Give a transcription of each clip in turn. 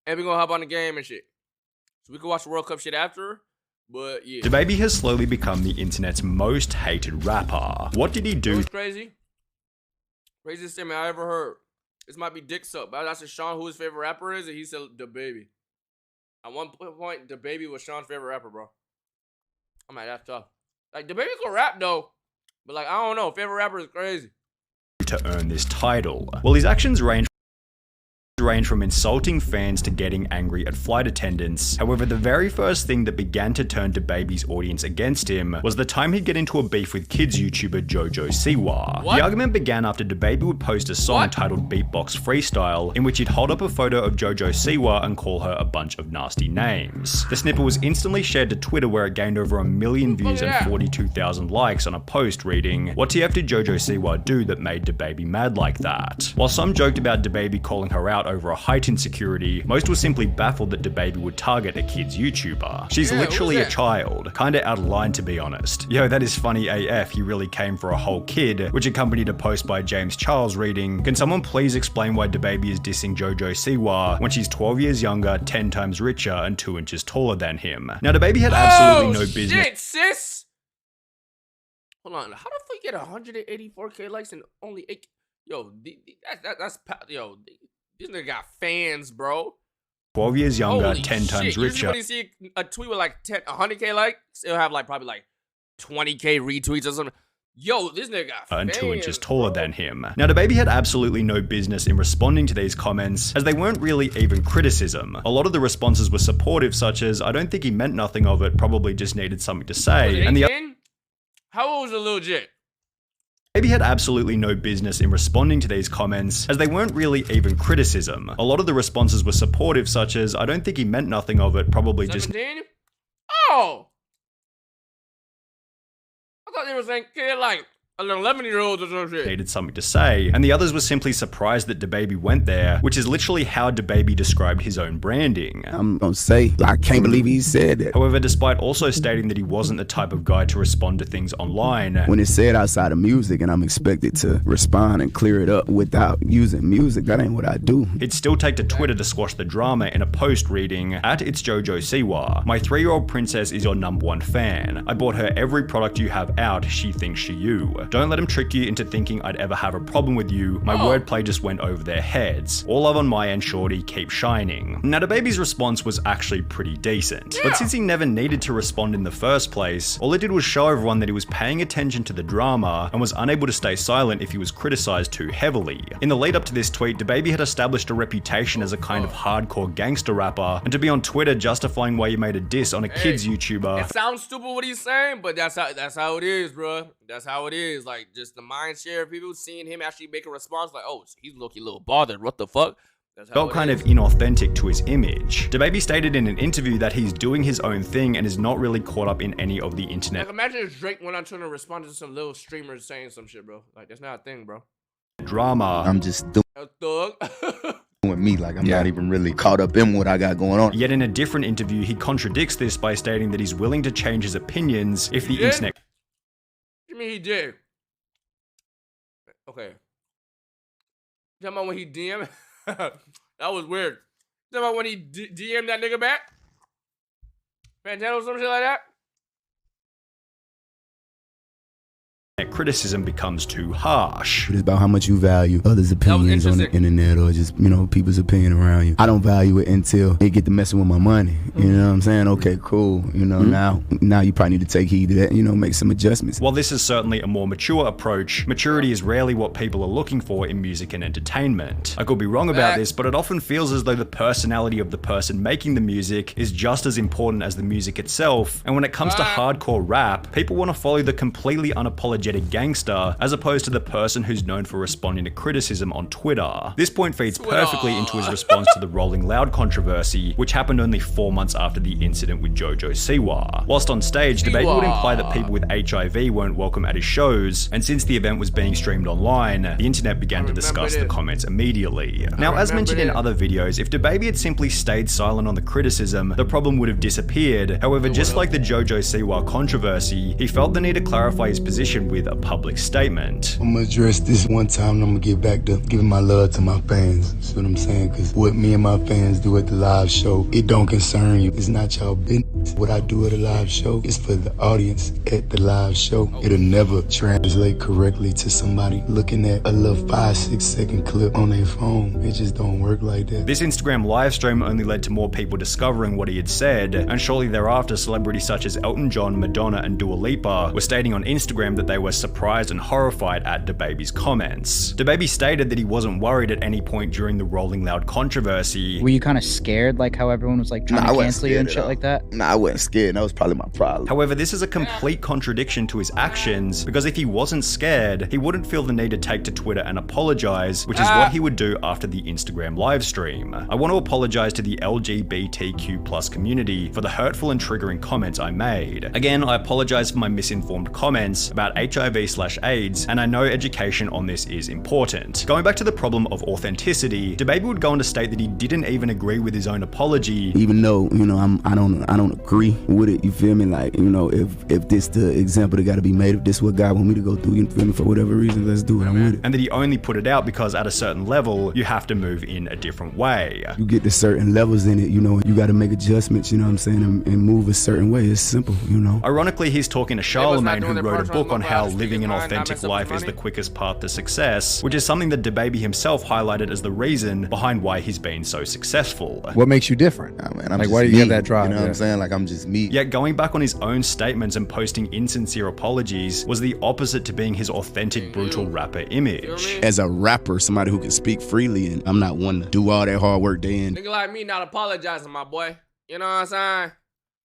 and we gonna hop on the game and shit. So we can watch the World Cup shit after. But yeah. DaBaby has slowly become the internet's most hated rapper. What did he do? What's crazy? Craziest statement I ever heard. This might be dick suck, but I asked Sean who his favorite rapper is, and he said DaBaby. At one point, DaBaby was Sean's favorite rapper, bro. I'm like, that's tough. Like, DaBaby can rap though, but like, I don't know. Favorite rapper is crazy. To earn this title? Well, his actions range from insulting fans to getting angry at flight attendants. However, the very first thing that began to turn DaBaby's audience against him was the time he'd get into a beef with kids YouTuber Jojo Siwa. The argument began after DaBaby would post a song titled Beatbox Freestyle, in which he'd hold up a photo of Jojo Siwa and call her a bunch of nasty names. The snippet was instantly shared to Twitter, where it gained over 1 million views and 42,000 likes on a post reading, "What TF did Jojo Siwa do that made DaBaby mad like that?" While some joked about DaBaby calling her out over a height insecurity, most were simply baffled that DaBaby would target a kid's YouTuber. She's literally a child, kinda out of line to be honest. Yo, that is funny AF, he really came for a whole kid, which accompanied a post by James Charles reading, "Can someone please explain why DaBaby is dissing Jojo Siwa when she's 12 years younger, 10 times richer, and 2 inches taller than him?" Now DaBaby had absolutely no business. Shit, sis! Hold on, how the fuck you get 184k likes and only 8? Yo, that's yo. This nigga got fans, bro. 12 years younger, Holy 10 times shit. richer. When you see a tweet with like 100k likes, it'll have like probably like 20k retweets or something. Yo, this nigga got fans, and 2 inches taller than him. Now, DaBaby had absolutely no business in responding to these comments, as they weren't really even criticism. A lot of the responses were supportive, such as, "I don't think he meant nothing of it, probably just needed something to say." And how old was the little jit? DaBaby had absolutely no business in responding to these comments, as they weren't really even criticism. A lot of the responses were supportive, such as, "I don't think he meant nothing of it, probably 17? Just..." Oh! I thought they were saying kid like an 11-year-old or some shit. Needed something to say, and the others were simply surprised that DaBaby went there, which is literally how DaBaby described his own branding. I'm gonna say, I can't believe he said that. However, despite also stating that he wasn't the type of guy to respond to things online, when it's said outside of music and I'm expected to respond and clear it up without using music, that ain't what I do. He'd still take to Twitter to squash the drama in a post reading, "It's Jojo Siwa. My 3-year-old princess is your #1 fan. I bought her every product you have out, she thinks she you. Don't let him trick you into thinking I'd ever have a problem with you. My wordplay just went over their heads. All love on my end, shorty, keep shining." Now, DaBaby's response was actually pretty decent. But since he never needed to respond in the first place, all it did was show everyone that he was paying attention to the drama and was unable to stay silent if he was criticized too heavily. In the lead up to this tweet, DaBaby had established a reputation as a kind of hardcore gangster rapper, and to be on Twitter justifying why you made a diss on a kid's YouTuber. It sounds stupid what he's saying, but that's how it is, bro. That's how it is. Like, just the mind share of people seeing him actually make a response, like, "Oh, he's looking a little bothered. What the fuck?" Felt kind of inauthentic to his image. DaBaby stated in an interview that he's doing his own thing and is not really caught up in any of the internet. Like, imagine if Drake went on trying to respond to some little streamers saying some shit, bro. Like, that's not a thing, bro. Drama. I'm just doing A thug. with me, like I'm not even really caught up in what I got going on. Yet in a different interview, he contradicts this by stating that he's willing to change his opinions if the internet... What you mean he did? Okay. Talking about when he DM? That was weird. Talking about when he DM that nigga back? Pantano or some shit like that? criticism becomes too harsh. It's about how much you value others' opinions on the internet or just, you know, people's opinion around you. I don't value it until they get to messing with my money. You know what I'm saying? Okay, cool. You know, now you probably need to take heed to that, you know, make some adjustments. While this is certainly a more mature approach, maturity is rarely what people are looking for in music and entertainment. I could be wrong about this, but it often feels as though the personality of the person making the music is just as important as the music itself. And when it comes to hardcore rap, people want to follow the completely unapologetic gangster as opposed to the person who's known for responding to criticism on Twitter. This point feeds perfectly into his response to the Rolling Loud controversy, which happened only 4 months after the incident with Jojo Siwa. Whilst on stage, DaBaby would imply that people with HIV weren't welcome at his shows, and since the event was being streamed online, the internet began to discuss the comments immediately. Now, as mentioned in other videos, if DaBaby had simply stayed silent on the criticism, the problem would have disappeared. However, just like the Jojo Siwa controversy, he felt the need to clarify his position with with a public statement. I'm gonna address this one time and I'm gonna get back to giving my love to my fans. See what I'm saying? Cause what me and my fans do at the live show, it don't concern you. It's not y'all business. What I do at a live show is for the audience at the live show. It'll never translate correctly to somebody looking at a little 5-6 second clip on their phone. It just don't work like that. This Instagram live stream only led to more people discovering what he had said, and shortly thereafter, celebrities such as Elton John, Madonna, and Dua Lipa were stating on Instagram that they were surprised and horrified at DaBaby's comments. DaBaby stated that he wasn't worried at any point during the Rolling Loud controversy. Were you kind of scared, like how everyone was like trying to cancel you and shit like that? Nah, I wasn't scared. That was probably my problem. However, this is a complete contradiction to his actions, because if he wasn't scared, he wouldn't feel the need to take to Twitter and apologize, which is what he would do after the Instagram live stream. I want to apologize to the LGBTQ+ community for the hurtful and triggering comments I made. Again, I apologize for my misinformed comments about HIV/AIDS, and I know education on this is important. Going back to the problem of authenticity, DaBaby would go on to state that he didn't even agree with his own apology. Even though, you know, I don't agree with it, you feel me? Like, you know, if this the example that gotta be made, if this what God want me to go through, you feel me? For whatever reason, let's do it, I'm with it. And that he only put it out because at a certain level, you have to move in a different way. You get to certain levels in it, you know, you gotta make adjustments, you know what I'm saying, and move a certain way. It's simple, you know. Ironically, he's talking to Charlemagne, who wrote a book on how living an authentic life is the quickest path to success, which is something that DaBaby himself highlighted as the reason behind why he's been so successful. What makes you different? Nah, man, I'm like, just why do you me, have that drive? You know what I'm saying? Like, I'm just me. Yet going back on his own statements and posting insincere apologies was the opposite to being his authentic, brutal rapper image. As a rapper, somebody who can speak freely, and I'm not one to do all that hard work day in. Nigga like me not apologizing, my boy. You know what I'm saying?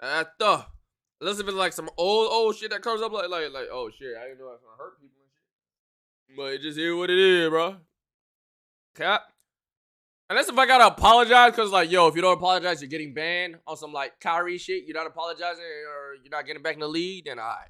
That's tough. Unless if it's like some old shit that comes up like, oh shit, I didn't know I was gonna hurt people and shit. But it just is what it is, bro. Cap. Unless if I gotta apologize, cause like, yo, if you don't apologize, you're getting banned on some like Kyrie shit. You're not apologizing or you're not getting back in the lead, then alright.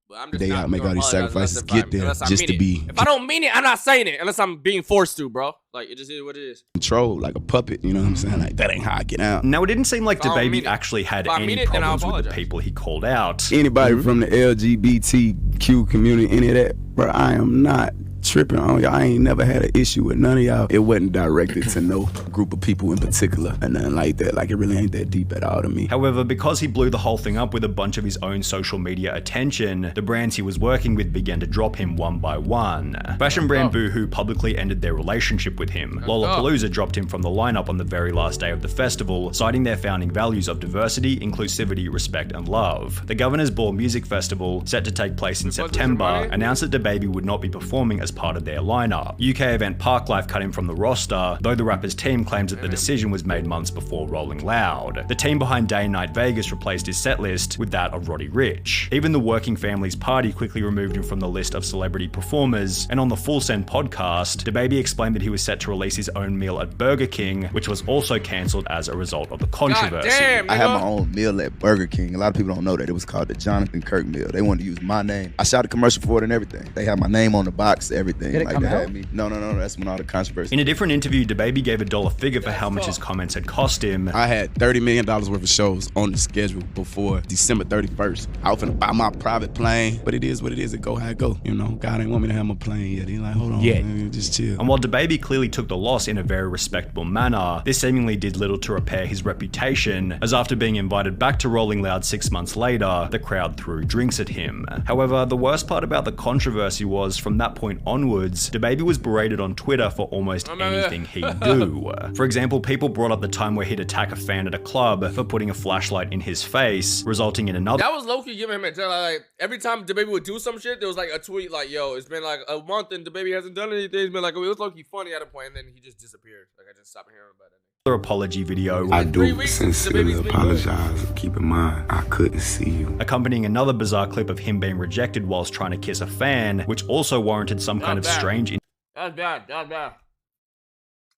But I'm just they not gotta make all these sacrifices, get there just to be. If I don't mean it, I'm not saying it unless I'm being forced to, bro. Like, it just is what it is. Controlled like a puppet, you know what I'm saying? Like, that ain't how I get out. Now, it didn't seem like DaBaby actually had any problems with the people he called out. Anybody from the LGBTQ community, any of that, bro, I am not tripping on y'all. I ain't never had an issue with none of y'all. It wasn't directed to no group of people in particular and nothing like that. Like, it really ain't that deep at all to me. However, because he blew the whole thing up with a bunch of his own social media attention, the brands he was working with began to drop him one by one. Fashion brand Boohoo publicly ended their relationship with him. Lollapalooza dropped him from the lineup on the very last day of the festival, citing their founding values of diversity, inclusivity, respect, and love. The Governor's Ball Music Festival, set to take place in September, announced that DaBaby would not be performing as part of their lineup. UK event Parklife cut him from the roster, though the rapper's team claims that the decision was made months before Rolling Loud. The team behind Day and Night Vegas replaced his setlist with that of Roddy Ricch. Even the Working Families Party quickly removed him from the list of celebrity performers, and on the Full Send podcast, DaBaby explained that he was set to release his own meal at Burger King, which was also cancelled as a result of the controversy. Damn, I had my own meal at Burger King. A lot of people don't know that. It was called the Jonathan Kirk meal. They wanted to use my name. I shot a commercial for it and everything. They had my name on the box, everything. Did it like come they out? had me. No, that's when all the controversy. In a different interview, DaBaby gave a dollar figure for how much his comments had cost him. I had $30 million worth of shows on the schedule before December 31st. I was finna buy my private plane, but it is what it is. It go how it go. You know, God ain't want me to have my plane yet. He like, hold on, man, just chill. And while DaBaby clearly took the loss in a very respectable manner, this seemingly did little to repair his reputation, as after being invited back to Rolling Loud 6 months later, the crowd threw drinks at him. However, the worst part about the controversy was, from that point onwards, DaBaby was berated on Twitter for almost anything he'd do. For example, people brought up the time where he'd attack a fan at a club for putting a flashlight in his face, resulting in another— That was low-key giving him a tell. Like, every time DaBaby would do some shit, there was like a tweet like, yo, it's been like a month and DaBaby hasn't done anything. It's been like, it was low-key funny at a point, and then he just disappeared. Like, I just stopped hearing about it. apology video. I do sincerely apologize. Keep in mind, I couldn't see you. Accompanying another bizarre clip of him being rejected whilst trying to kiss a fan, which also warranted some kind of strange— That's bad. That's bad.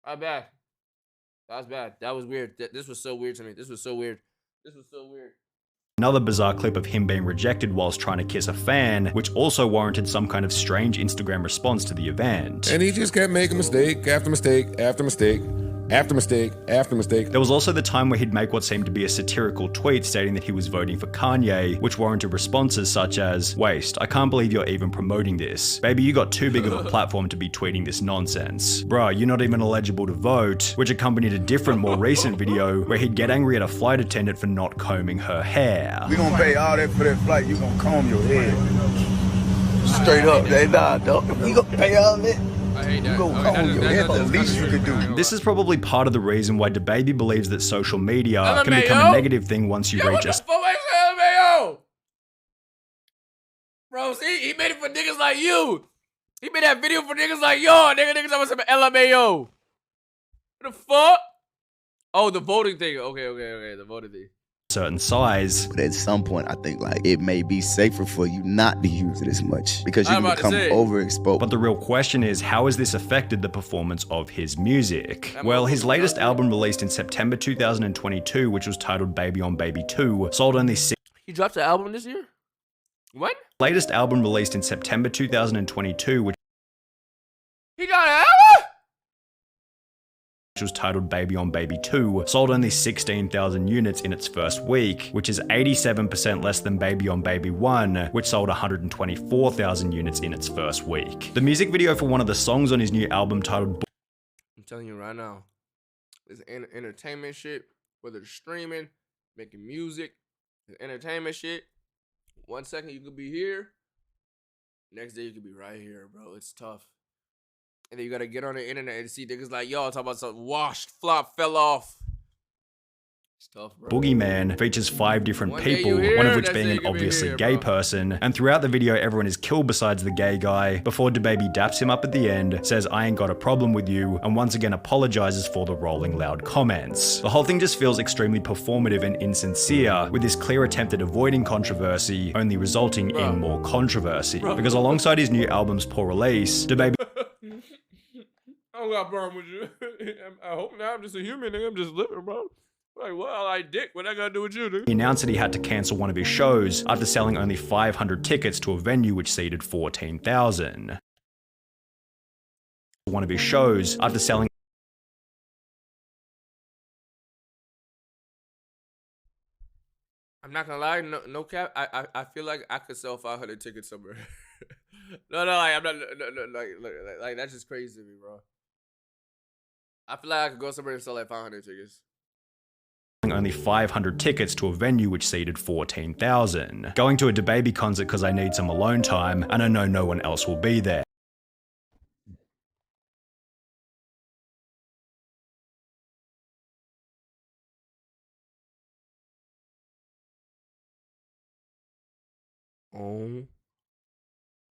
That's bad. That's bad. That was weird. This was so weird to me. This was so weird. This was so weird. Another bizarre clip of him being rejected whilst trying to kiss a fan, which also warranted some kind of strange Instagram response to the event. And he just kept making mistake after mistake after mistake. After mistake, after mistake. There was also the time where he'd make what seemed to be a satirical tweet stating that he was voting for Kanye, which warranted responses such as, "Waste, I can't believe you're even promoting this. Baby, you got too big of a platform to be tweeting this nonsense. Bruh, you're not even eligible to vote," which accompanied a different, more recent video where he'd get angry at a flight attendant for not combing her hair. We gonna pay all that for that flight, you gonna comb your hair. Straight up, they nah, dog. You gonna pay all that? I hate that. You go comb your hair, the least you could do. This is probably part of the reason why DaBaby believes that social media LMAO? can become a negative thing once you reach a LMAO? Bro, see, he made it for niggas like you. He made that video for niggas like y'all. Niggas almost some LMAO. What the fuck? Oh, the voting thing. Okay, the voting thing. certain size. But at some point, I think like it may be safer for you not to use it as much because you can become overexposed. But the real question is, how has this affected the performance of his music? Well, his latest album released in September 2022, which was titled Baby on Baby 2, sold only He dropped an album this year? When? Latest album released in September 2022, which He got an album? was titled Baby on Baby 2, sold only 16,000 units in its first week, which is 87% less than Baby on Baby 1, which sold 124,000 units in its first week. The music video for one of the songs on his new album titled I'm telling you right now, it's entertainment shit, whether it's streaming, making music, it's entertainment shit. 1 second you could be here, next day you could be right here, bro. It's tough. And then you gotta get on the internet and see niggas like, yo, talk about something washed, flop, fell off. It's tough, bro. Boogeyman features 5 different One day people, you here, one of which next being day an you could be obviously here, gay bro. person, and throughout the video everyone is killed besides the gay guy, before DaBaby daps him up at the end, says I ain't got a problem with you, and once again apologizes for the rolling loud comments. The whole thing just feels extremely performative and insincere, with this clear attempt at avoiding controversy, only resulting in more controversy. Because alongside his new album's poor release, DaBaby I don't got a problem with you. I hope not. I'm just a human, nigga. I'm just living, bro. Like, well, I like dick. What I gotta do with you, nigga? He announced that he had to cancel one of his shows after selling only 500 tickets to a venue which seated 14,000. One of his shows after selling I'm not gonna lie, no cap. I feel like I could sell 500 tickets somewhere. no, like I'm not. No, like that's just crazy to me, bro. I feel like I could go somewhere and sell like 500 tickets. Only 500 tickets to a venue which seated 14,000. Going to a DaBaby concert because I need some alone time and I know no one else will be there. Oh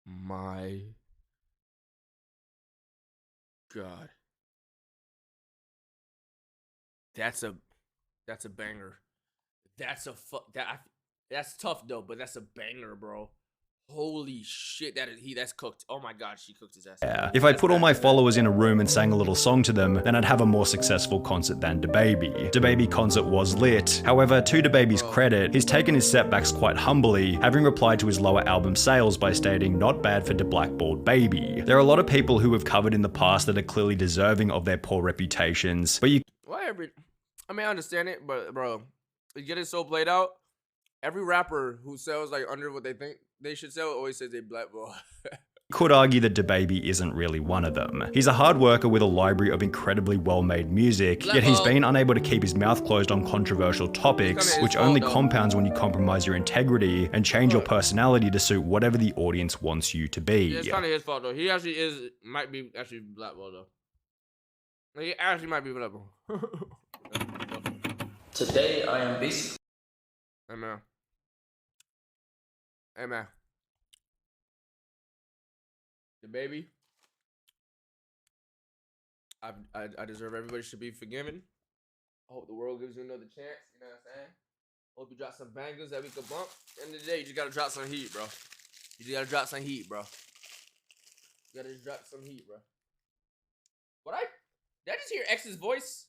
my God. That's a banger. That's tough though, but that's a banger, bro. Holy shit, that's cooked. Oh my God, she cooked his ass. Yeah. If I put all my followers in a room and sang a little song to them, then I'd have a more successful concert than DaBaby. DaBaby concert was lit. However, to DaBaby's credit, he's taken his setbacks quite humbly, having replied to his lower album sales by stating, "Not bad for the blackballed baby." There are a lot of people who have covered in the past that are clearly deserving of their poor reputations, but I mean, I understand it, but bro, you get it so played out. Every rapper who sells like under what they think they should sell always says they blackball. could argue that DaBaby isn't really one of them. He's a hard worker with a library of incredibly well-made music, yet he's been unable to keep his mouth closed on controversial topics, which only compounds when you compromise your integrity and change your personality to suit whatever the audience wants you to be. Yeah, it's kind of his fault though. He actually might be blackball though. He actually might be blackball. Today I am basically. Hey man. Hey man. DaBaby. I deserve everybody should be forgiven. I hope the world gives you another chance. You know what I'm saying? Hope you drop some bangers that we could bump. At the end of the day, you just gotta drop some heat, bro. You just gotta drop some heat, bro. You gotta just drop some heat, bro. Did I just hear X's voice?